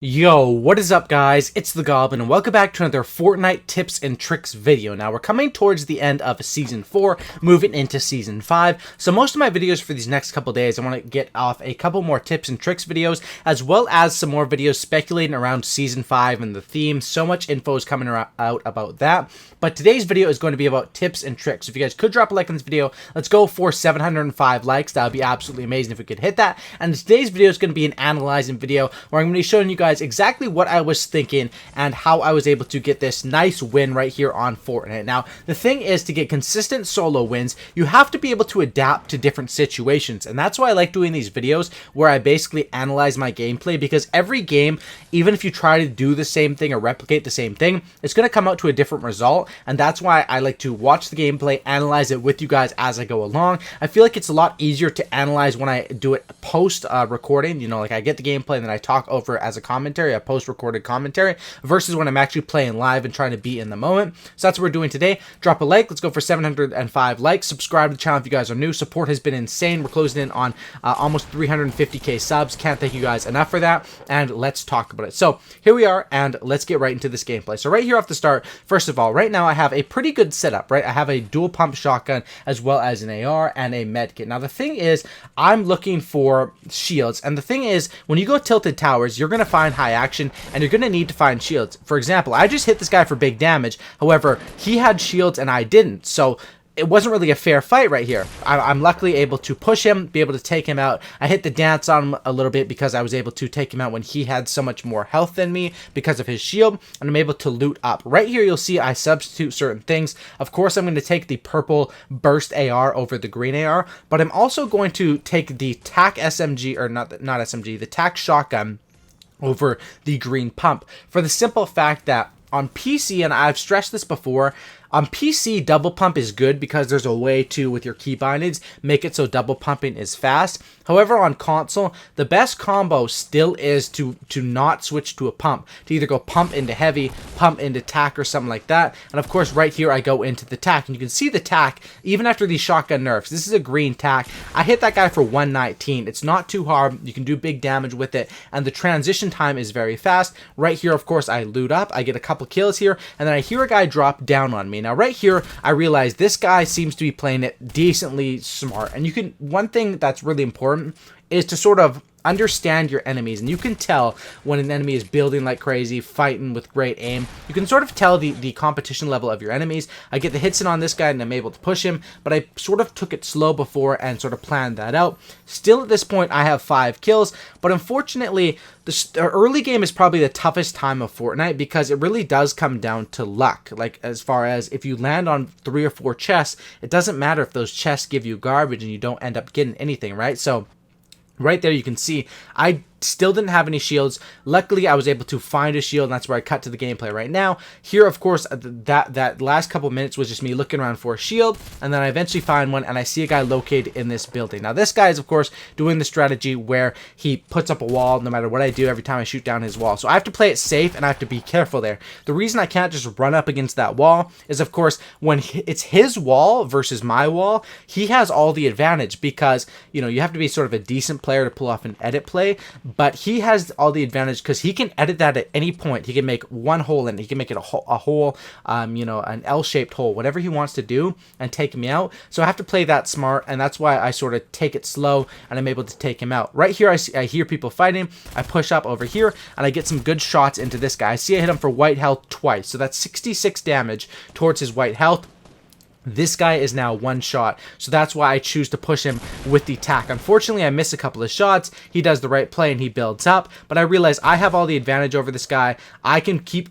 Yo, what is up guys? It's the Goblin and welcome back to another Fortnite tips and tricks video. Now we're coming towards the end of season 4, moving into season 5. So most of my videos for these next couple days, I want to get off a couple more tips and tricks videos, as well as some more videos speculating around season 5 and the theme. So much info is coming out about that. But today's video is going to be about tips and tricks. So if you guys could drop a like on this video, let's go for 705 likes. That would be absolutely amazing if we could hit that. And today's video is going to be an analyzing video where I'm going to be showing you guys exactly what I was thinking and how I was able to get this nice win right here on Fortnite. Now, the thing is, to get consistent solo wins, you have to be able to adapt to different situations. And that's why I like doing these videos where I basically analyze my gameplay, because every game, even if you try to do the same thing or replicate the same thing, it's going to come out to a different result. And that's why I like to watch the gameplay, analyze it with you guys as I go along. I feel like it's a lot easier to analyze when I do it post recording. You know, like I get the gameplay and then I talk over it as a commentary, a post-recorded commentary, versus when I'm actually playing live and trying to be in the moment. So that's what we're doing today. Drop a like. Let's go for 705 likes. Subscribe to the channel if you guys are new. Support has been insane. We're closing in on almost 350k subs. Can't thank you guys enough for that. And let's talk about it. So here we are, and let's get right into this gameplay. So right here off the start, first of all, right now I have a pretty good setup, right? I have a dual pump shotgun as well as an AR and a med kit. Now the thing is, I'm looking for shields, and the thing is, when you go tilted towers, you're going to find high action and you're going to need to find shields. For example, I just hit this guy for big damage. However, he had shields and I didn't. So it wasn't really a fair fight right here. I'm luckily able to push him, be able to take him out. I hit the dance on him a little bit because I was able to take him out when he had so much more health than me because of his shield, and I'm able to loot up. Right here, you'll see I substitute certain things. Of course, I'm going to take the purple burst AR over the green AR, but I'm also going to take the TAC SMG, or not SMG, the TAC shotgun over the green pump, for the simple fact that on PC, and I've stressed this before, on PC, double pump is good because there's a way to, with your key bindings, make it so double pumping is fast. However, on console, the best combo still is to not switch to a pump, to either go pump into heavy, pump into tac, or something like that. And of course, right here, I go into the tac. And you can see the tac, even after these shotgun nerfs, this is a green tac. I hit that guy for 119. It's not too hard. You can do big damage with it. And the transition time is very fast. Right here, of course, I loot up. I get a couple kills here. And then I hear a guy drop down on me. Now, right here, I realize this guy seems to be playing it decently smart. And you can, one thing that's really important is to sort of understand your enemies, and you can tell when an enemy is building like crazy, fighting with great aim. You can sort of tell the competition level of your enemies. I get the hits in on this guy and I'm able to push him, but I sort of took it slow before and sort of planned that out. Still at this point, I have 5 kills, but unfortunately, the early game is probably the toughest time of Fortnite because it really does come down to luck. Like, as far as if you land on 3 or 4 chests, it doesn't matter if those chests give you garbage and you don't end up getting anything, right? So right there, you can see I still didn't have any shields. Luckily, I was able to find a shield, and that's where I cut to the gameplay right now. Here, of course, that last couple minutes was just me looking around for a shield, and then I eventually find one, and I see a guy located in this building. Now, this guy is, of course, doing the strategy where he puts up a wall no matter what I do every time I shoot down his wall. So I have to play it safe, and I have to be careful there. The reason I can't just run up against that wall is, of course, when it's his wall versus my wall, he has all the advantage because, you know, you have to be sort of a decent player to pull off an edit play. But he has all the advantage because he can edit that at any point. He can make one hole in it. He can make it a hole, you know, an L-shaped hole, whatever he wants to do, and take me out. So I have to play that smart, and that's why I sort of take it slow, and I'm able to take him out. Right here, I hear people fighting. I push up over here, and I get some good shots into this guy. I see I hit him for white health twice, so that's 66 damage towards his white health. This guy is now 1 shot, so that's why I choose to push him with the tac. Unfortunately, I miss a couple of shots. He does the right play and he builds up, but I realize I have all the advantage over this guy. I can keep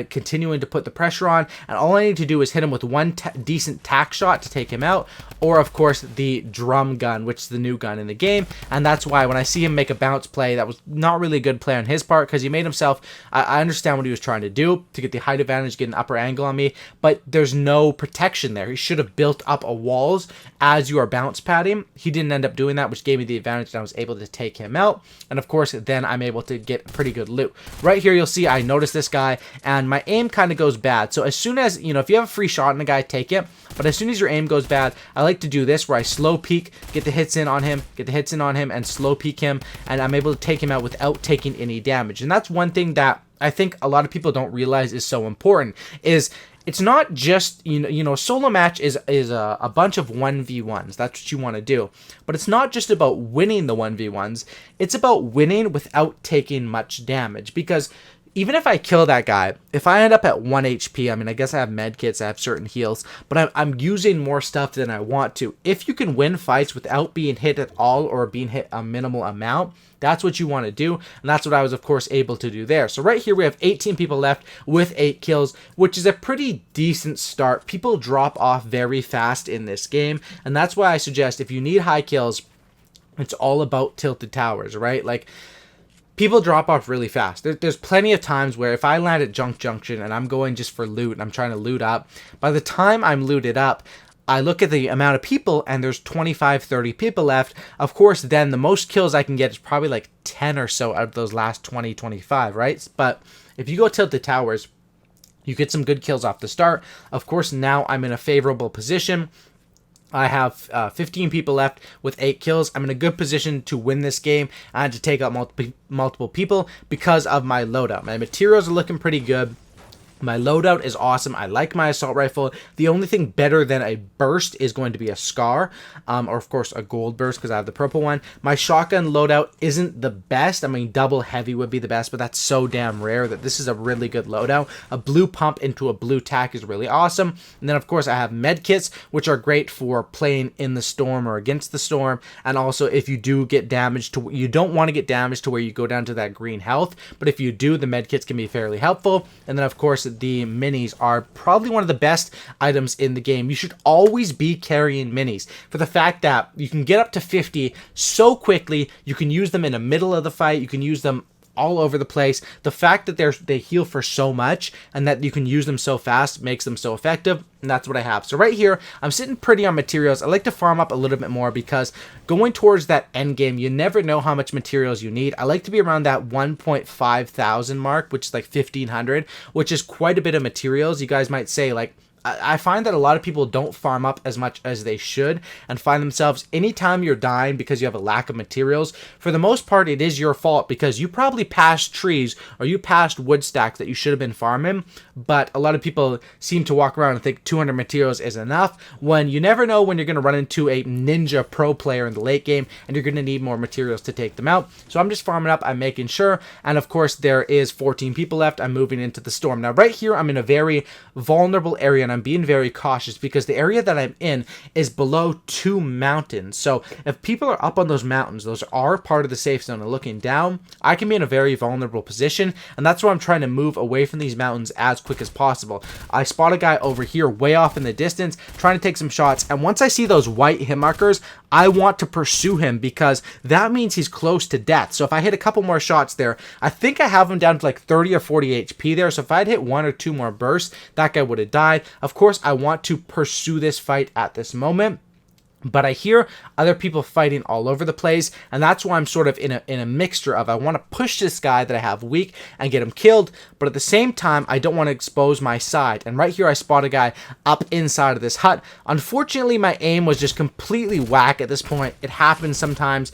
continuing to put the pressure on, and all I need to do is hit him with one decent tac shot to take him out, or of course the drum gun, which is the new gun in the game. And that's why when I see him make a bounce play, that was not really a good play on his part, because he made himself, I understand what he was trying to do to get the height advantage, get an upper angle on me, but there's no protection there. He should have built up a walls as you are bounce padding. He didn't end up doing that, which gave me the advantage, and I was able to take him out. And of course, then I'm able to get pretty good loot. Right here, you'll see I noticed this guy, and and my aim kind of goes bad. So as soon as, you know, if you have a free shot on a guy, take it. But as soon as your aim goes bad, I like to do this where I slow peek, get the hits in on him, and slow peek him, and I'm able to take him out without taking any damage. And that's one thing that I think a lot of people don't realize is so important, is it's not just, you know, solo match is a bunch of 1v1s. That's what you want to do. But it's not just about winning the 1v1s. It's about winning without taking much damage. Because even if I kill that guy, if I end up at 1 HP, I mean, I guess I have medkits, I have certain heals, but I'm using more stuff than I want to. If you can win fights without being hit at all or being hit a minimal amount, that's what you want to do, and that's what I was, of course, able to do there. So right here, we have 18 people left with 8 kills, which is a pretty decent start. People drop off very fast in this game, and that's why I suggest if you need high kills, it's all about tilted towers, right? Like, people drop off really fast. There's plenty of times where if I land at Junk Junction and I'm going just for loot and I'm trying to loot up, by the time I'm looted up, I look at the amount of people and there's 25, 30 people left. Of course, then the most kills I can get is probably like 10 or so out of those last 20, 25, right? But if you go tilted towers, you get some good kills off the start. Of course, now I'm in a favorable position. I have 15 people left with 8 kills. I'm in a good position to win this game and to take out multiple people because of my loadout. My materials are looking pretty good. My loadout is awesome. I like my assault rifle. The only thing better than a burst is going to be a scar, or of course a gold burst because I have the purple one. My shotgun loadout isn't the best. I mean, double heavy would be the best, but that's so damn rare that this is a really good loadout. A blue pump into a blue tack is really awesome. And then of course I have med kits, which are great for playing in the storm or against the storm. And also if you do get damaged to, you don't want to get damaged to where you go down to that green health, but if you do, the med kits can be fairly helpful. And then of course the minis are probably one of the best items in the game. You should always be carrying minis for the fact that you can get up to 50 so quickly. You can use them in the middle of the fight. You can use them all over the place. The fact that they heal for so much and that you can use them so fast makes them so effective, and that's what I have. So right here, I'm sitting pretty on materials. I like to farm up a little bit more because going towards that end game, you never know how much materials you need. I like to be around that 1.5 thousand mark, which is like 1,500, which is quite a bit of materials. You guys might say, like, I find that a lot of people don't farm up as much as they should and find themselves anytime you're dying because you have a lack of materials. For the most part, it is your fault because you probably passed trees or you passed wood stacks that you should have been farming. But a lot of people seem to walk around and think 200 materials is enough when you never know when you're going to run into a ninja pro player in the late game and you're going to need more materials to take them out. So I'm just farming up. I'm making sure. And of course, there is 14 people left. I'm moving into the storm. Now, right here, I'm in a very vulnerable area and I'm being very cautious because the area that I'm in is below 2 mountains. So if people are up on those mountains, those are part of the safe zone, and looking down, I can be in a very vulnerable position, and that's why I'm trying to move away from these mountains as quick as possible. I spot a guy over here way off in the distance trying to take some shots, and once I see those white hit markers, I want to pursue him because that means he's close to death. So if I hit a couple more shots there, I think I have him down to like 30 or 40 HP there. So if I'd hit 1 or 2 more bursts, that guy would have died. Of course, I want to pursue this fight at this moment. But I hear other people fighting all over the place, and that's why I'm sort of in a mixture of I want to push this guy that I have weak and get him killed, but at the same time, I don't want to expose my side. And right here, I spot a guy up inside of this hut. Unfortunately, my aim was just completely whack at this point. It happens sometimes.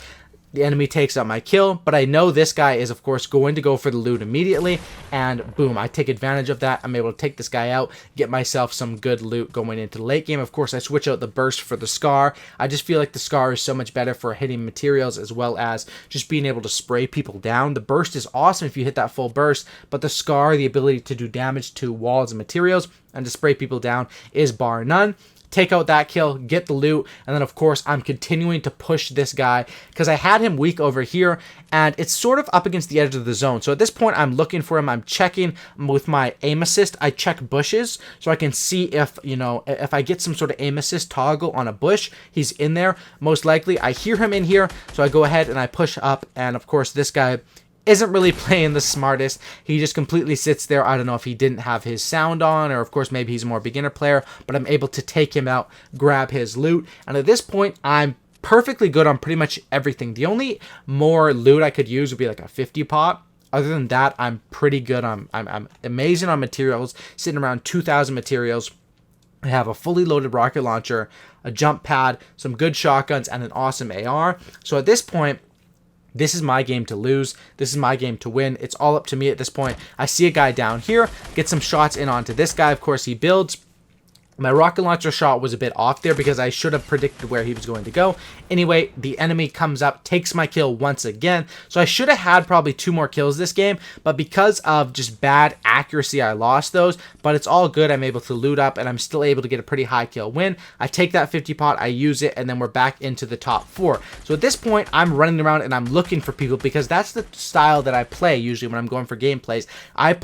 The enemy takes out my kill, but I know this guy is, of course, going to go for the loot immediately, and boom, I take advantage of that. I'm able to take this guy out, get myself some good loot going into the late game. Of course, I switch out the burst for the scar. I just feel like the scar is so much better for hitting materials as well as just being able to spray people down. The burst is awesome if you hit that full burst, but the scar, the ability to do damage to walls and materials and to spray people down is bar none. Take out that kill, get the loot, and then of course I'm continuing to push this guy because I had him weak over here and it's sort of up against the edge of the zone. So at this point I'm looking for him. I'm checking with my aim assist. I check bushes so I can see if, you know, if I get some sort of aim assist toggle on a bush, he's in there. Most likely I hear him in here, so I go ahead and I push up, and of course this guy isn't really playing the smartest. He just completely sits there. I don't know if he didn't have his sound on, or of course maybe he's a more beginner player, but I'm able to take him out, grab his loot, and at this point I'm perfectly good on pretty much everything. The only more loot I could use would be like a 50 pot. Other than that, I'm pretty good. I'm amazing on materials, sitting around 2,000 materials. I have a fully loaded rocket launcher, a jump pad, some good shotguns, and an awesome AR. So at this point, this is my game to lose. This is my game to win. It's all up to me at this point. I see a guy down here, get some shots in onto this guy. Of course, he builds. My rocket launcher shot was a bit off there because I should have predicted where he was going to go. Anyway, the enemy comes up, takes my kill once again. So I should have had probably 2 more kills this game, but because of just bad accuracy, I lost those. But it's all good. I'm able to loot up, and I'm still able to get a pretty high kill win. I take that 50 pot, I use it, and then we're back into the top 4. So at this point, I'm running around and I'm looking for people because that's the style that I play usually when I'm going for gameplays. I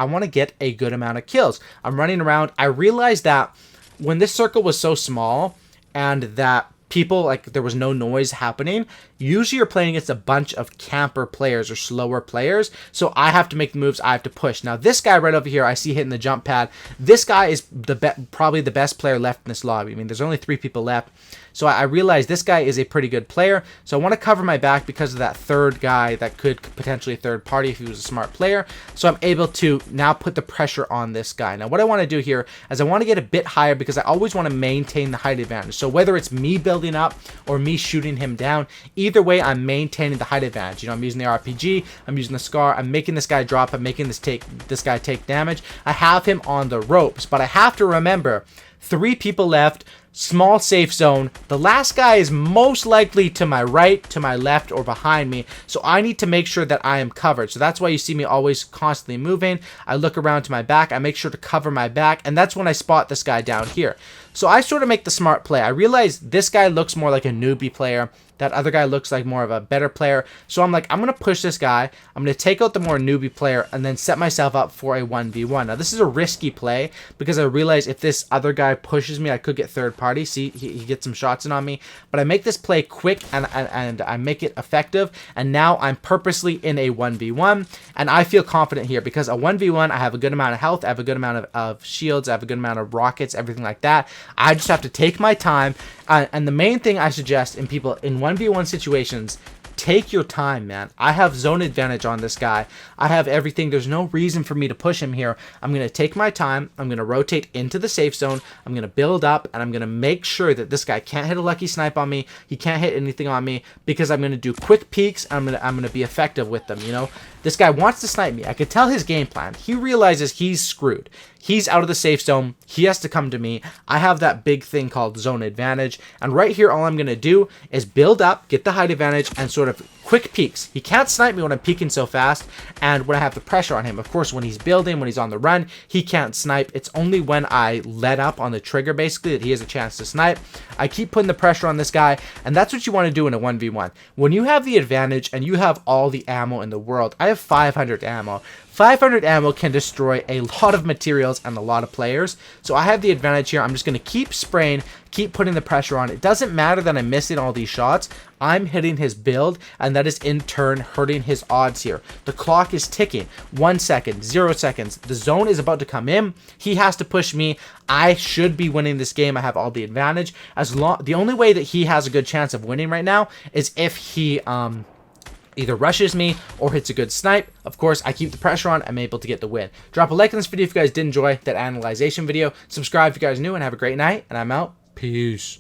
want to get a good amount of kills. I'm running around. I realized that when this circle was so small and that people, like, there was no noise happening, usually you're playing against a bunch of camper players or slower players, so I have to make the moves, I have to push. Now this guy right over here, I see hitting the jump pad. This guy is probably the best player left in this lobby. I mean, there's only 3 people left, so I realize this guy is a pretty good player, so I want to cover my back because of that third guy that could potentially third party if he was a smart player. So I'm able to now put the pressure on this guy. Now what I want to do here is I want to get a bit higher because I always want to maintain the height advantage. So whether it's me building up or me shooting him down, either way I'm maintaining the height advantage. You know, I'm using the RPG, I'm using the SCAR, I'm making this guy drop, I'm making this guy take damage. I have him on the ropes, but I have to remember 3 people left, small safe zone. The last guy is most likely to my right, to my left, or behind me, so I need to make sure that I am covered. So that's why you see me always constantly moving. I look around to my back, I make sure to cover my back, and that's when I spot this guy down here. So I sort of make the smart play. I realize this guy looks more like a newbie player. That other guy looks like more of a better player. So I'm like, I'm going to push this guy. I'm going to take out the more newbie player and then set myself up for a 1v1. Now, this is a risky play because I realize if this other guy pushes me, I could get third party. See, he gets some shots in on me. But I make this play quick and I make it effective. And now I'm purposely in a 1v1. And I feel confident here because a 1v1, I have a good amount of health. I have a good amount of shields. I have a good amount of rockets, everything like that. I just have to take my time. And the main thing I suggest in people in 1v1 situations, take your time, man. I have zone advantage on this guy. I have everything. There's no reason for me to push him here. I'm going to take my time. I'm going to rotate into the safe zone. I'm going to build up, and I'm going to make sure that this guy can't hit a lucky snipe on me. He can't hit anything on me because I'm going to do quick peeks. And I'm going to be effective with them, you know. This guy wants to snipe me. I could tell his game plan. He realizes he's screwed. He's out of the safe zone. He has to come to me. I have that big thing called zone advantage. And right here, all I'm going to do is build up, get the height advantage, and sort of quick peeks. He can't snipe me when I'm peeking so fast and when I have the pressure on him. Of course, when he's building, when he's on the run, he can't snipe. It's only when I let up on the trigger, basically, that he has a chance to snipe. I keep putting the pressure on this guy, and that's what you want to do in a 1v1. When you have the advantage and you have all the ammo in the world, I have 500 ammo. 500 ammo can destroy a lot of materials and a lot of players. So I have the advantage here. I'm just going to keep spraying, keep putting the pressure on. It doesn't matter that I'm missing all these shots. I'm hitting his build, and that is in turn hurting his odds here. The clock is ticking. 1 second, 0 seconds. The zone is about to come in. He has to push me. I should be winning this game. I have all the advantage. The only way that he has a good chance of winning right now is if he either rushes me or hits a good snipe. Of course, I keep the pressure on. I'm able to get the win. Drop a like on this video if you guys did enjoy that analyzation video. Subscribe if you guys are new, and have a great night. And I'm out. Peace.